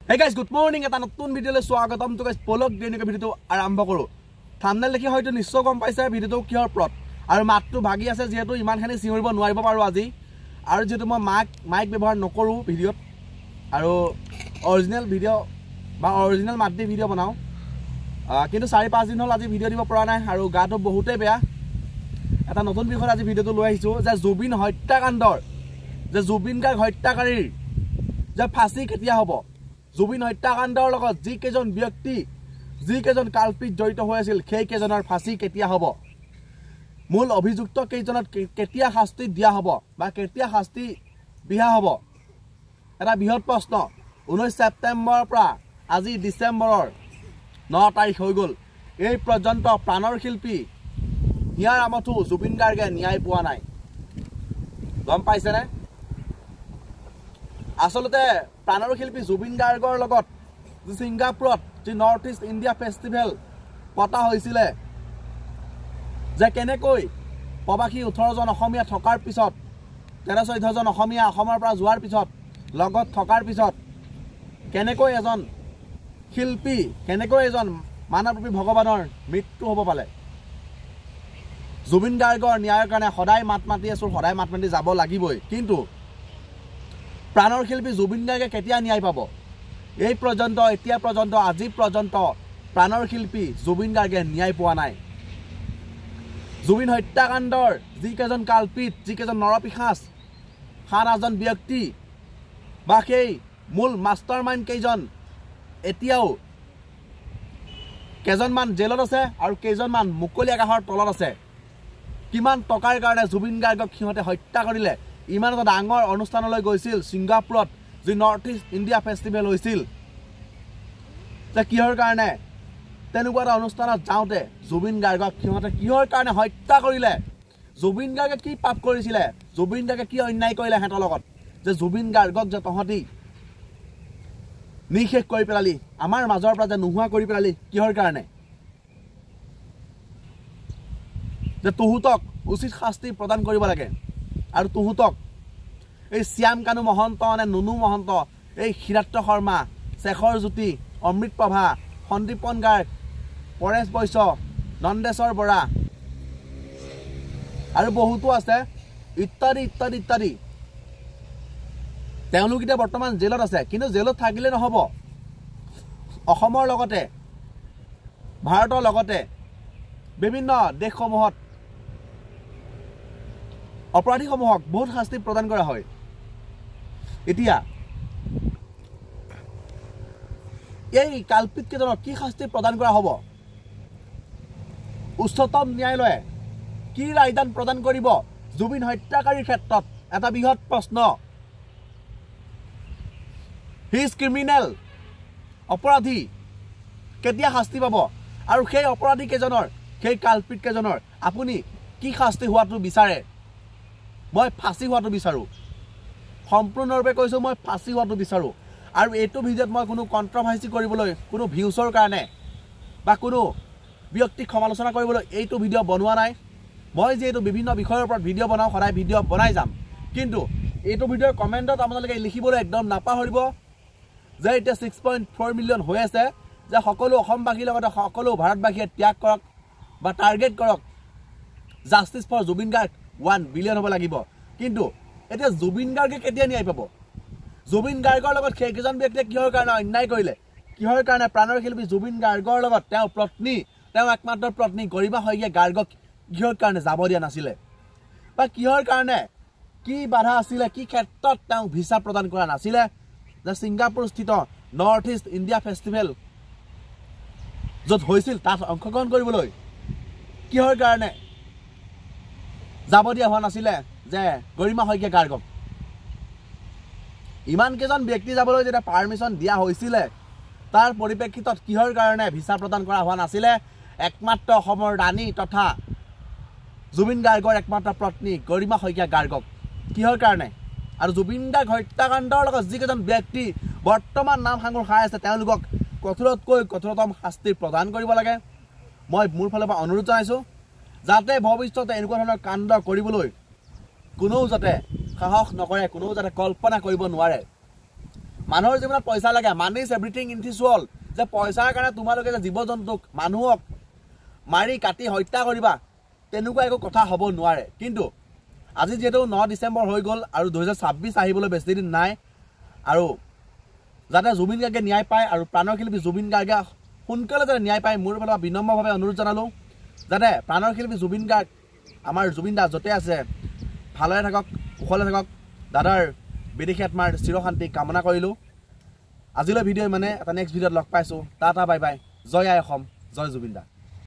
Hey guys, good morning. এটা নতুন ভিডিওলৈ স্বাগতম। তো গাইস পলক দেনিকে ভিডিওটো আৰম্ভ কৰো। থাম্বনেল দেখি হয়তো নিশ্চয় গম পাইছে ভিডিওটো কিহৰ প্লট আৰু মাতটো ভাগি আছে যেহেতু ইমানখানি চিঙৰিব নোৱাৰিব পাৰো আজি আৰু যেহেতু মই মাইক ব্যৱহাৰ নকৰো ভিডিওত আৰু অৰিজিনাল ভিডিও বা অৰিজিনাল মাত দি ভিডিও বনাও কিন্তু 4-5 দিন হল আজি ভিডিও দিব পৰা নাই আৰু গাটো বহুতে বেয়া। এটা নতুন বিষয় আজি ভিডিওটো লৈ আহিছো যে জুবিন হত্যাকাণ্ডৰ যে জুবিন গাৰ্গ হত্যাকাৰীৰ যে ফাঁসি কেতিয়া হ'ব জুবিন হত্যাকাণ্ডৰ লগত যি কেজন ব্যক্তি যি কেজন কালপিত জড়িত হৈ আছিল সেই কেজনৰ ফাঁসি কেতিয়া হ'ব মূল অভিযুক্ত কেজনত কেতিয়া শাস্তি দিয়া হ'ব বা কেতিয়া শাস্তি বিহা হ'ব এটা বৃহৎ প্ৰশ্ন 19 সেপ্টেম্বৰৰ পৰা আজি ডিসেম্বৰৰ 9 তাৰিখ হৈ গ'ল এই পৰ্যন্ত প্ৰাণৰ শিল্পী হিয়াৰ আমঠু জুবিন গাৰ্গে ন্যায় পোৱা নাই গম পাইছে নে আসলতে প্ৰাণৰ শিল্পী জুবিন গাৰ্গৰ লগত সিংগাপুৰত যি নৰ্থ ইষ্ট ইণ্ডিয়া ফেষ্টিভেল পতা হৈছিল যে কেনেকৈ প্ৰবাসী 18 জন অসমীয়া থকাৰ পিছত 13-14 জন অসমীয়া অসমৰ পৰা যোৱাৰ পিছত লগত থকাৰ পিছত কেনেকৈ এজন শিল্পী কেনেকৈ এজন মানৱৰূপী ভগৱানৰ মৃত্যু হ'ব পালে জুবিন গাৰ্গৰ ন্যায়ৰ কাৰণে সদায় মাত মাতি আছো সদায় মাত মাতি যাব লাগিবই কিন্তু প্ৰাণৰ শিল্পী জুবিন গাৰ্গে কেতিয়া ন্যায় পাব এই পৰ্যন্ত এতিয়া পৰ্যন্ত আজি পৰ্যন্ত প্ৰাণৰ শিল্পী জুবিন গাৰ্গে ন্যায় পোৱা নাই জুবিন হত্যাকাণ্ডৰ যি কেজন কালপিত যি কেজন নৰপিশাচ 7জন ব্যক্তি বা সেই মূল মাষ্টাৰমাইণ্ড কেজন এতিয়াও কেজনমান জেলত আছে আৰু কেজনমান মুকলি আকাশৰ তলত আছে কিমান টকাৰ কাৰণে জুবিন গাৰ্গক সিহঁতে হত্যা কৰিলে ইমান এটা ডাঙৰ অনুষ্ঠানলৈ গৈছিল সিংগাপুৰত যি নৰ্থ ইষ্ট ইণ্ডিয়া ফেষ্টিভেল হৈছিল যে কিহৰ কাৰণে তেনেকুৱা এটা অনুষ্ঠানত যাওঁতে জুবিন গাৰ্গক সিহঁতে কিহৰ কাৰণে হত্যা কৰিলে জুবিন গাৰ্গে কি পাপ কৰিছিলে জুবিন গাৰ্গে কি অন্যায় কৰিলে হেতৰ লগত যে জুবিন গাৰ্গক যে তহঁতি নিশেষ কৰি পেলালি আমাৰ মাজৰ পৰা যে নোহোৱা কৰি পেলালি কিহৰ কাৰণে যে তুহুতক উচিত শাস্তি প্ৰদান কৰিব লাগে আৰু তুহুতক এই শ্যাম কানু মহন্ত নে নুনু মহন্ত এই হিৰাত্য শৰ্মা শেখৰ জ্যোতি অমৃত প্ৰভা সন্দীপন গাৰ্গ পৰেশ বৈশ্য নন্দেশ্বৰ বৰা আৰু বহুতো আছে ইত্যাদি ইত্যাদি ইত্যাদি তেওঁলোক এতিয়া বৰ্তমান জেলত আছে কিন্তু জেলত থাকিলে নহব অসমৰ লগতে ভাৰতৰ লগতে বিভিন্ন দেশসমূহত অপৰাধীসমূহক বহুত শাস্তি প্ৰদান কৰা হয় এতিয়া এই কালপিত কেজনক কি শাস্তি প্ৰদান কৰা হ'ব উচ্চতম ন্যায়ালয়ে কি ৰায়দান প্ৰদান কৰিব জুবিন হত্যাকাৰীৰ ক্ষেত্ৰত এটা বৃহৎ প্ৰশ্ন হি ইজ ক্ৰিমিনেল অপৰাধী কেতিয়া শাস্তি পাব আৰু সেই অপৰাধী কেজনৰ সেই কালপিত কেজনৰ আপুনি কি শাস্তি হোৱাটো বিচাৰে মই ফাঁসি হোৱাটো বিচাৰো সম্পূৰ্ণৰূপে কৈছো মই ফাঁসি হোৱাটো বিচাৰো আৰু এইটো ভিডিওত মই কোনো কন্ট্ৰভাৰ্সি কৰিবলৈ কোনো ভিউছৰ কাৰণে বা কোনো ব্যক্তিক সমালোচনা কৰিবলৈ এইটো ভিডিও বনোৱা নাই মই যেটো বিভিন্ন বিষয়ৰ ওপৰত ভিডিও বনাও সদায় ভিডিও বনাই যাম কিন্তু এইটো ভিডিওৰ কমেন্টত আপোনালোকে লিখিবলৈ একদম নাপাহৰিব যে এটা 6.4 মিলিয়ন হৈ আছে যে সকলো অসমবাসীৰ লগতে সকলো ভাৰতবাসীয়ে ত্যাগ কৰক বা টাৰ্গেট কৰক justice for Zubeen Garg 1 billion হ'ব লাগিব কিন্তু এতিয়া জুবিন গাৰ্গে কেতিয়া ন্যায় পাব জুবিন গাৰ্গৰ লগত কেইজন ব্যক্তিয়ে কিহৰ কাৰণে অন্যায় কৰিলে কিহৰ কাৰণে প্ৰাণৰ শিল্পী জুবিন গাৰ্গৰ লগত তেওঁ পত্নী তেওঁ একমাত্ৰ পত্নী গৰিমা শইকীয়া গাৰ্গক কিহৰ কাৰণে যাব দিয়া নাছিলে বা কিহৰ কাৰণে কি বাধা আছিলে কি ক্ষেত্ৰত তেওঁ ভিসা প্ৰদান কৰা নাছিলে যে সিংগাপুৰ স্থিত নৰ্থ ইষ্ট ইণ্ডিয়া ফেষ্টিভেল য'ত হৈছিল তাত অংশগ্ৰহণ কৰিবলৈ কিহৰ কাৰণে যাব দিয়া হোৱা নাছিলে যে গৰিমা শইকীয়া গাৰ্গক ইমান কেজন ব্যক্তি যাবলৈ যেটা পাৰমিশন দিয়া হৈছিল তাৰ পৰিপ্ৰেক্ষিতত কিহৰ কাৰণে ভিসা প্ৰদান কৰা হোৱা নাছিলে একমাত্ৰ অসমৰ ৰাণী তথা জুবিন গাৰ্গৰ একমাত্ৰ পত্নী গৰিমা শইকীয়া গাৰ্গক কিহৰ কাৰণে আৰু জুবিন গাৰ্গ হত্যাকাণ্ডৰ লগত যি কেজন ব্যক্তি বৰ্তমান নাম সাঙুৰ খাই আছে তেওঁলোকক কঠোৰতকৈ কঠোৰতম শাস্তি প্ৰদান কৰিব লাগে মই মোৰ ফালৰ পৰা অনুৰোধ জনাইছো যাতে ভৱিষ্যতে এনেকুৱা ধৰণৰ কাণ্ড কৰিবলৈ কোনো যাতে সাহস নকৰে কোনো যাতে কল্পনা কৰিব নোৱাৰে মানুহৰ জীৱনত পইচা লাগে money is everything in this world যে পইচাৰ কাৰণে তোমালোকে যে জীৱ জন্তুক মানুহক মাৰি কাটি হত্যা কৰিবা তেনেকুৱা একো কথা হ'ব নোৱাৰে কিন্তু আজি যেহেতু 9 ডিচেম্বৰ হৈ গ'ল আৰু 2026 আহিবলৈ বেছি দিন নাই আৰু যাতে জুবিন গাৰ্গে ন্যায় পায় আৰু প্ৰাণৰ শিল্পী জুবিন গাৰ্গে সোনকালে যাতে ন্যায় পায় মোৰ ফালৰ পৰা বিনম্ৰভাৱে অনুৰোধ জনালোঁ যাতে প্ৰাণৰ শিল্পী জুবিন গাৰ্গ আমাৰ জুবিন দা য'তে আছে ভালৰে থাকক কুশলে থাকক দাদাৰ বিদেশী আত্মাৰ চিৰশান্তি কামনা কৰিলোঁ আজিলৈ ভিডিঅ' মানে এটা নেক্সট ভিডিঅ'ত লগ পাইছোঁ টাটা বাই বাই জয় আই অসম জয় জুবিন দা